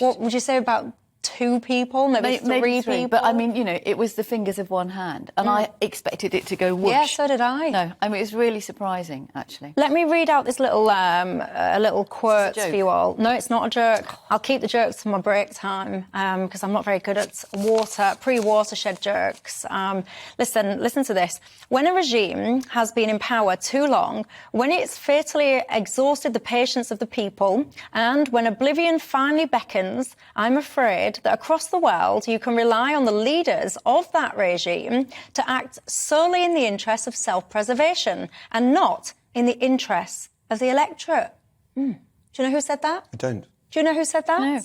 What would you say about 2 people, maybe three people? But, I mean, you know, it was the fingers of one hand, and I expected it to go whoosh. Yeah, so did I. No, I mean, it was really surprising, actually. Let me read out this little quote for you all. No, it's not a joke. I'll keep the jokes for my break time because I'm not very good at pre-watershed jokes. Listen to this. When a regime has been in power too long, when it's fatally exhausted the patience of the people, and when oblivion finally beckons, I'm afraid that across the world you can rely on the leaders of that regime to act solely in the interests of self-preservation and not in the interests of the electorate. Do you know who said that? I don't. Do you know who said that? No.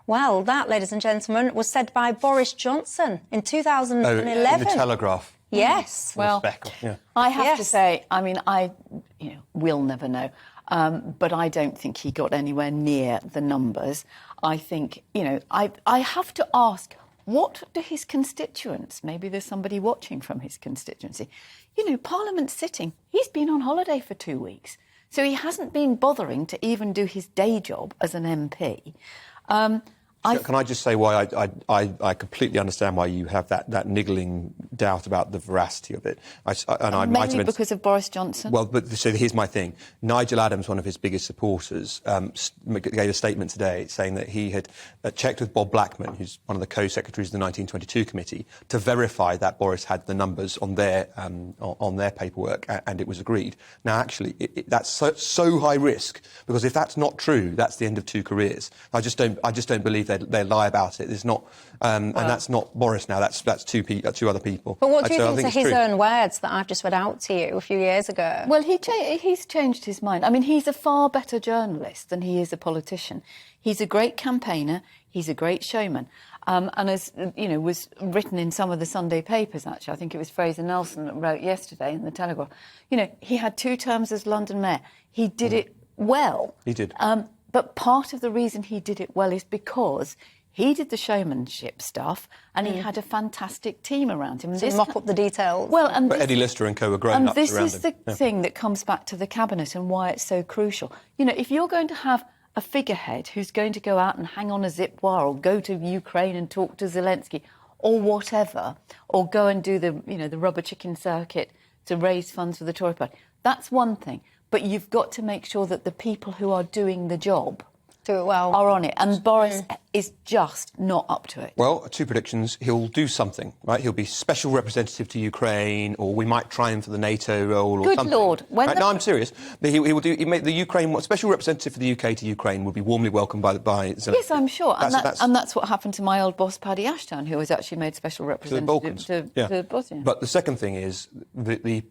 Well, that, ladies and gentlemen, was said by Boris Johnson in 2011. Oh, in the Telegraph. Yes. Well, yeah. I have to say, I mean, we'll never know, but I don't think he got anywhere near the numbers. I think, you know, I have to ask, what do his constituents, maybe there's somebody watching from his constituency, you know, Parliament's sitting, he's been on holiday for 2 weeks, so he hasn't been bothering to even do his day job as an MP. Can I just say why I completely understand why you have that niggling doubt about the veracity of it. Mainly because of Boris Johnson? Well, but so here's my thing. Nigel Adams, one of his biggest supporters, gave a statement today saying that he had checked with Bob Blackman, who's one of the co-secretaries of the 1922 committee, to verify that Boris had the numbers on their paperwork, and it was agreed. Now, actually, that's so high risk, because if that's not true, that's the end of 2 careers. I just don't believe they lie about it. There's not, and that's not Boris now. That's 2 other people. But what do you think are his own words that I've just read out to you a few years ago? Well, he's changed his mind. I mean, he's a far better journalist than he is a politician. He's a great campaigner. He's a great showman. And as you know, was written in some of the Sunday papers. Actually, I think it was Fraser Nelson that wrote yesterday in the Telegraph. You know, he had 2 terms as London mayor. He did it well. He did. But part of the reason he did it well is because he did the showmanship stuff and he had a fantastic team around him. To mop up the details. Well, but Eddie Lister and co were grown ups around him. And this is the thing that comes back to the cabinet and why it's so crucial. You know, if you're going to have a figurehead who's going to go out and hang on a zip wire or go to Ukraine and talk to Zelensky or whatever, or go and do the rubber chicken circuit to raise funds for the Tory party, that's one thing. But you've got to make sure that the people who are doing the job do it well, are on it. And Boris is just not up to it. Well, 2 predictions. He'll do something, right? He'll be special representative to Ukraine, or we might try him for the NATO role or something. Good Lord. Right? No, I'm serious. He will do. He made the Ukraine special representative for the UK to Ukraine will be warmly welcomed by Zelensky. Yes, I'm sure. And that's what happened to my old boss, Paddy Ashton, who was actually made special representative to Bosnia. But the second thing is the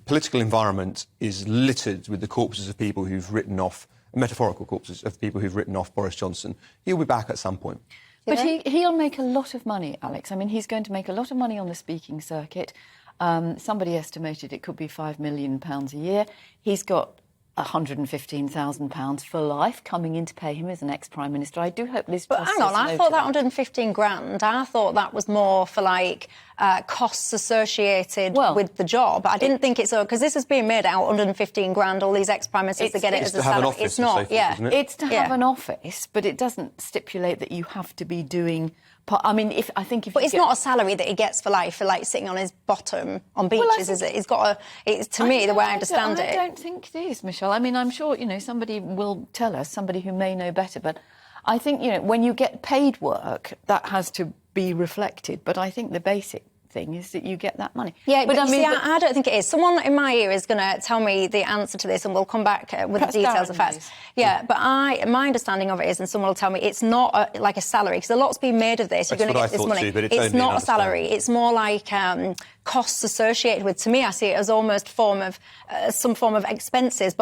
political environment is littered with the corpses of people who've written off, metaphorical corpses of people who've written off Boris Johnson. He'll be back at some point. But he'll make a lot of money, Alex. I mean, he's going to make a lot of money on the speaking circuit. Somebody estimated it could be £5 million a year. He's got £115,000 for life coming in to pay him as an ex-Prime Minister. I do hope Liz Truss But hang on, I thought that 115 grand, I thought that was more for, like, costs associated with the job. I didn't think it's... Because this is being made out, 115 grand, all these ex-Prime Ministers to get it as a salary. It's not, It's to have an office, but it doesn't stipulate that you have to be doing... I mean, but it's not a salary that he gets for life, for like sitting on his bottom on beaches, is it? He's got a. It's to me the way I understand it. I don't think it is, Michelle. I mean, I'm sure somebody will tell us, somebody who may know better. But I think when you get paid work, that has to be reflected. But I think the basic thing is that you get that money. Yeah, but I don't think it is. Someone in my ear is going to tell me the answer to this, and we'll come back with the details of facts. Yeah, but my understanding of it is, and someone will tell me, it's not like a salary, because a lot's been made of this. You're going to get this money. It's not a salary. It's more like costs associated with. To me, I see it as almost some form of expenses.